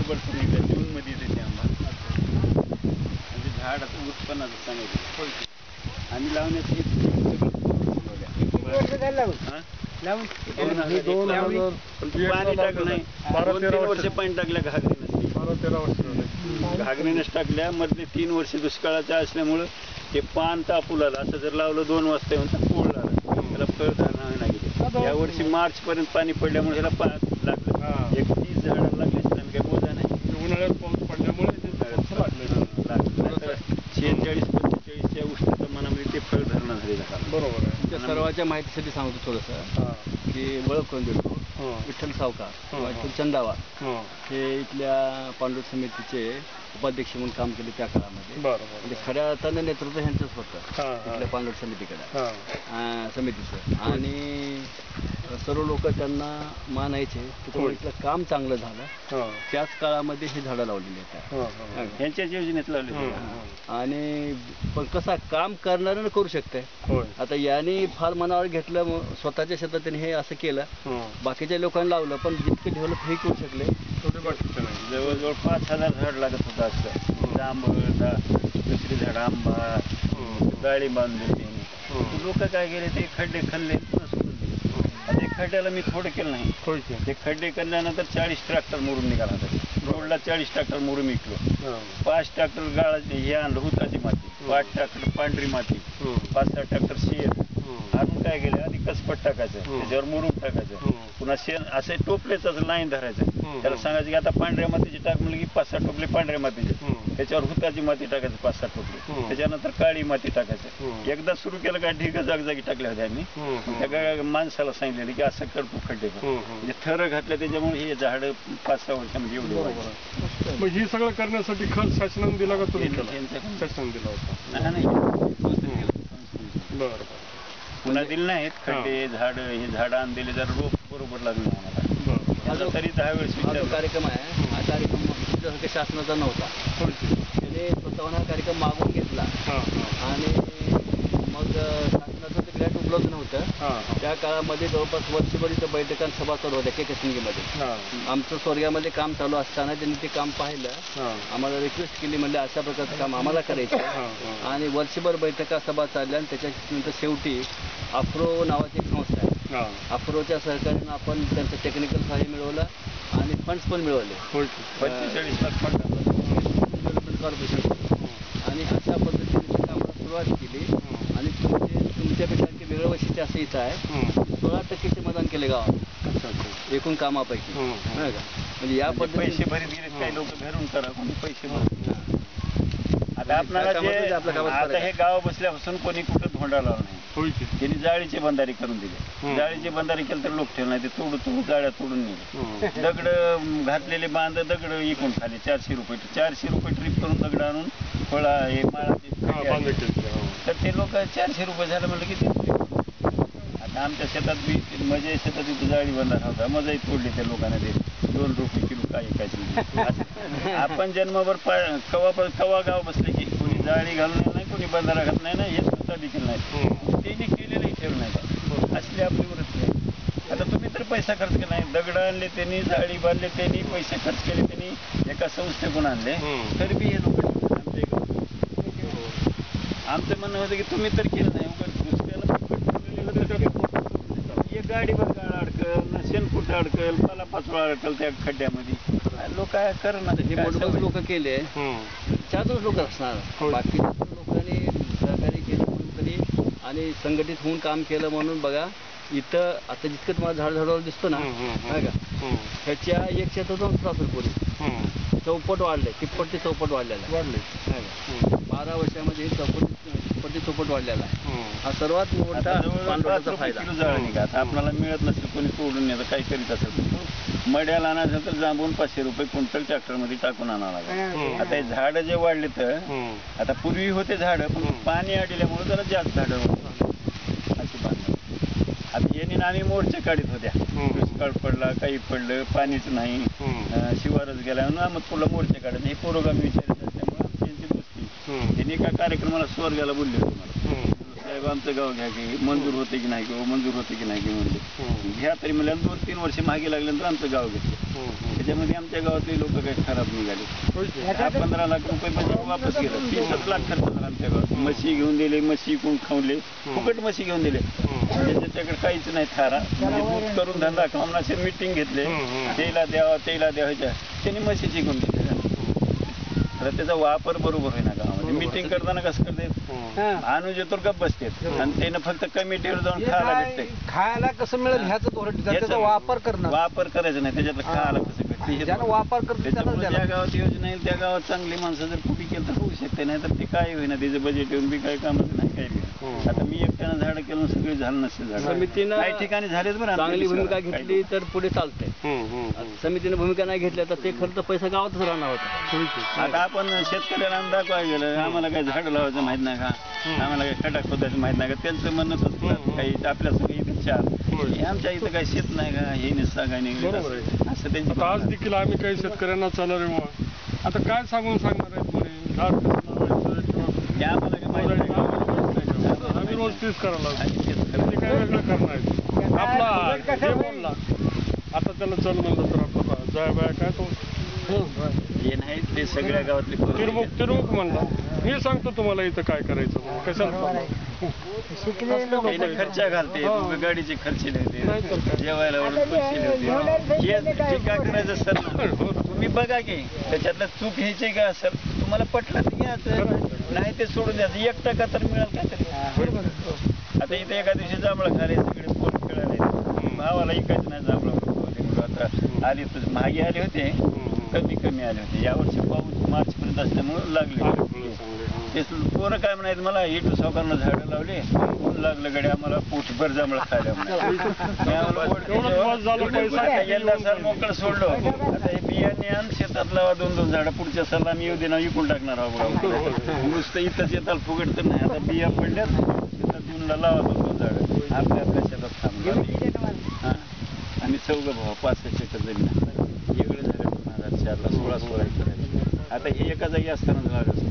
October जून मध्ये येते आंबा. म्हणजे झाड आता उत्पन्नाचं सांगायचं आम्ही लावण्यात पाणी टाकलं नाही. 12-13 वर्ष पाणी टाकल्या घागरी नसते. 12-13 वर्ष घागरीनच टाकल्या. मधले 3 वर्ष दुष्काळाच्या असल्यामुळं ते पान तापू लागलं. असं जर लावलं 2 वाजता येऊन पोळ लागलं. त्याला फळ धरणार नाही. या वर्षी मार्च पर्यंत पाणी पडल्यामुळे ह्याला लागलं. 31 झाडाला लागले असताना काही मोजा नाही. उन्हाळ्यात पाऊस पडल्यामुळे 46-45च्या उष्णतामानामध्ये ते फळ धरणं झालेलं आहे. बरोबर आहे. त्या सर्वांच्या माहितीसाठी सांगतो थोडंसं की ओळख करून देतो. विठ्ठल सावकार विठ्ठल चंदावा हे इथल्या पांडुर समितीचे उपाध्यक्ष म्हणून काम केले त्या काळामध्ये. म्हणजे खऱ्या अर्थानं नेतृत्व ह्यांचंच होतं इथल्या पांडुर समितीकडे समितीचं. आणि सर्व लोक त्यांना मानायचे. त्याच्यामुळे इथलं काम चांगलं झालं. त्याच काळामध्ये ही झाडं लावलेली आहेत ह्यांच्याच योजनेत लावली. आणि पण कसं काम करणाऱ्यानं करू शकतंय. आता याने फार मनावर घेतलं, स्वतःच्या शेतात त्यांनी हे असं केलं. बाकीच्या लोकांनी लावलं पण जितके डेव्हलप हे करू शकले जवळजवळ 5,000 झाड लागत होतं. असं जांभळ, दुसरी झाड आंबा, डाळी बांधले. लोक काय केले ते खड्डे खाल्ले सोडून दिले. ते खड्ड्याला मी थोडं केलं नाही. ते खड्डे केल्यानंतर 40 ट्रॅक्टर मोरून निघाला होता. रोडला 40 ट्रॅक्टर मोरून विकलो. 5 ट्रॅक्टर गाळा हे आणलं हुताची माती, 5 ट्रॅक्टर पांढरी माती, 5-6 ट्रॅक्टर शेत आणून काय केलं आधी कसपट टाकायचं, त्याच्यावर मुरुम टाकायचं, पुन्हा शेण असे टोपलेच लाईन धरायचं. त्याला सांगायचं की आता पांढऱ्या मातीची टाक म्हणलं की 5-6 टोपले पांढऱ्या मातीचे, त्याच्यावर हुताची माती टाकायचं 5-6 टोपले, त्याच्यानंतर काळी माती टाकायचं. एकदा सुरू केलं काय ढिग जागजागी टाकल्या होत्या आम्ही. त्या माणसाला सांगितलेलं की असं करतो खड्डे म्हणजे थर घातलं. त्याच्यामुळे हे झाड 5-6 वर्षामध्ये एवढे वाढले. मग हे सगळं करण्यासाठी खर्च शासनाने दिला का तुम्ही? शासनाने दिला होता. नाही. बरं. पुन्हा दिले नाहीत खड्डे झाड. हे झाड आणलेले जर रोप बरोबर लागलं आम्हाला. तरी 10 वेळेस जो कार्यक्रम आहे हा कार्यक्रम तुमच्यासारख्या शासनाचा नव्हता. त्याने स्वतःहून हा कार्यक्रम मागून घेतला आणि मग शासनाचं ते ग्रँट उपलब्ध नव्हतं. त्या काळामध्ये जवळपास वर्षभर इथं बैठका सभा चालू होत्या केकसिंगीमध्ये. आमचं स्वर्गामध्ये काम चालू असताना त्यांनी ते काम पाहिलं. आम्हाला रिक्वेस्ट केली, म्हणजे अशा प्रकारचं काम आम्हाला करायचं. आणि वर्षभर बैठका सभा चालल्या. आणि त्याच्यानंतर शेवटी अफ्रो नावाची एक संस्था आहे. अफ्रोच्या सहकार्यानं आपण त्यांचं टेक्निकल सहाय्य मिळवलं आणि फंड्स पण मिळवले. 45 लाख फंड डेव्हलपमेंट कॉर्पोरेशन. आणि अशा पद्धतीने कामाला सुरुवात केली. आणि तुमच्यापेक्षा वेगळं वैशिष्ट्य असं इथं आहे 16% मतदान केले गावात एकूण कामापैकी. नाही का? म्हणजे या पद्धतीने पैसे भरीत गेले. काही लोक घरून करा, कोणी पैसे भरत. आता आपल्याला आता हे गाव बसल्यापासून कोणी कुठं धोंडा लावला नाही. त्यांनी जाळीची बंधारी करून दिली. जाळीची बंधारी केली तर लोक ठेवलं नाही. ते तोडून जाळ्या तोडून नेले. दगड घातलेले बांध दगड इकून खाली 400 रुपये 400 रुपये ट्रिप करून दगड आणून फळा हे माळाचे. तर ते लोक 400 रुपये झालं म्हणलं की ते. आता आमच्या शेतात बी माझ्या शेतात इथं जाळी बंधारा होता. मजाही तोडली त्या लोकांना. ते 2 रुपये किलो काय ऐकायचं. आपण जन्मभर कवा गाव बसले की कोणी जाळी घालून नाही, कोणी बंधारा घालून नाही ना, हे सुद्धा देखील नाही. त्यांनी केलेलंही ठेवलं नाही. असली आपली वृत्ती आहे. आता तुम्ही तर पैसा खर्च केला नाही. दगड आणले त्यांनी, जाळी बांधले त्यांनी, पैसे खर्च केले त्यांनी, एका संस्थेकडून आणले. तरी बी हे लोक आमच्या इकडे. आमचं म्हणणं होतं की तुम्ही तर केलं नाही. एक गाडीवर गाळ अडकल, शेणकुट अडकल, पाला-पाचोळा अडकल त्या खड्ड्यामध्ये. लोक काय करणार. हे मोठमोठे लोक केले 4-5 लोक असणार. बाकी लोकांनी सहकार्य केलं म्हणून तरी आणि संघटित होऊन काम केलं म्हणून बघा इथं आता जितकं तुम्हाला झाडावर दिसतो ना, नाही का, ह्याच्या 1/4 पोरी चौपट वाढले. तिप्पट ते चौपट वाढलेला वाढले. नाही का? 12 वर्षामध्ये चौपट वाढलेला आहे. हा सर्वात मोठा पांडुरंगाचा फायदा. आपल्याला मिळत नसेल, कोणी तोडून नेतं, काही करीत असेल मड्याला आणायचं तर जांभून 500 रुपये क्विंटल ट्रॅक्टरमध्ये टाकून आणावं लागेल. आता हे झाडं जे वाढले तर आता पूर्वी होते झाडं पण पाणी अडल्यामुळे जरा जास्त झाडं अशी बांधतात. आता यांनी आम्ही मोर्चे काढत होत्या. दुष्काळ पडला, काही पडलं, पाणीच नाही, शिवारच गेला ना, मग तुला मोर्चे काढत. हे पुरोगामी विचारत असल्यामुळे आमची यांची दोस्ती. त्यांनी एका कार्यक्रमाला स्वर्गाला बोलले होते मला, साहेब आमचं गाव घ्या की मंजूर होते की नाही, किंवा मंजूर होते की नाही की म्हणले घ्या. तरी मला 2-3 वर्ष मागे लागल्यानंतर आमचं गाव घेतलं. त्याच्यामध्ये आमच्या गावातले लोक काही खराब निघाले. 15 लाख रुपये म्हणजे वापस केलं. 30 लाख खर्च झाला आमच्या गावात. म्हशी घेऊन दिले, म्हशी कोण खावले, फुकट म्हशी घेऊन दिले. त्याच्याकडे काहीच नाही थारा. म्हणजे दूध करून धंदा कामनाचे मीटिंग घेतले, तेला द्यावायच्या त्यांनी म्हशीची घेऊन दिली. आता त्याचा वापर बरोबर आहे ना गावामध्ये. मीटिंग करताना कसं करते, अनुज येतो गप बसते आणि त्यानं फक्त कमिटीवर जाऊन खायला भेटते. खायला कसं मिळेल ह्याच त्याचा वापर करणं, वापर करायचा नाही, त्याच्यातलं खायला कसं भेटते. ज्यानं वापर करतो त्याच्यामुळे ज्या गावात योजना येईल त्या गावात चांगली माणसं जर कुठे केलं तर होऊ शकते. नाही तर ते काय होईना, त्याचं बजेट येऊन बी काही कामाचं नाही, काही नाही. आता मी एकट्यानं झाडं केलं सगळी झालं नसते झाड. समितीनं काही ठिकाणी झालेच बरं. चांगली भूमिका घेतली तर पुढे चालतंय. समितीने भूमिका नाही घेतली तर ते खर्च पैसा गावातच राहणार होता. आता आपण शेतकऱ्याला दाखवायला गेलं, आम्हाला काही झाडं लावायचं माहित नाही का, आम्हाला काही खड्डा खोदायचं माहित नाही का, त्यांचं म्हणणं तसं काही आपल्या सगळी इथं चार आमच्या इथं काही शेत नाही का, हे निस्सा काय नाही असं त्यांची. आज देखील आम्ही काही शेतकऱ्यांना चालणार आहे मग आता काय सांगणार आहेत म्हणे झाड कसं लावायचं किंवा आम्हाला काही माहिती नाही. आम्ही रोज तीच करायला ते काय वेगळं करणार आहे. आपला जे बोलला आता त्याला चल म्हणलं तर आपला जाय बाय काय तो हे नाही, ते सगळ्या गावातले तिरुमुख म्हणला. मी सांगतो तुम्हाला इथं काय करायचं कशाला खर्च घालते, गाडीचे खर्च लिहते, जेवायला पैसे लिहते. हे काय करायचं सर, तुम्ही बघा की त्याच्यातलं चूक घ्यायची का सर, तुम्हाला पटलं तर घ्यायचं, नाही ते सोडून द्यायचं. 1% तर मिळेल काय तरी. आता इथे एका दिवशी जांभळं खाले, सगळे पोट खेळाले, भावाला इकायचं नाही जांभळं. आता आले तर महागे आले होते, कमी आले होते. यावर्षी पाऊस मार्च पर्यंत असल्यामुळे लागले. ते पोरं काय म्हणायचं, मला इटू सावकारांना झाडं लावले, ऊन लागलं गड्या आम्हाला पोटभर जांभळं खायला. यंदा सर मोकळं सोडलो. आता हे बियाणे आण शेतात लावा 2-2 झाडं, पुढच्या साला मी येऊ दे ना विकून टाकणार आहोत. नुसतं इथंच येतात फुकट तर नाही. आता बिया पडल्यात शेतात येऊन लावा 2-2 झाडं, आपल्या शेतात थांबला. आम्ही 4 भाऊ, 5-6 एकर जमीन वेगळे झाले. 2004ला 16 एकर. आता हे एका जागी असताना झालं.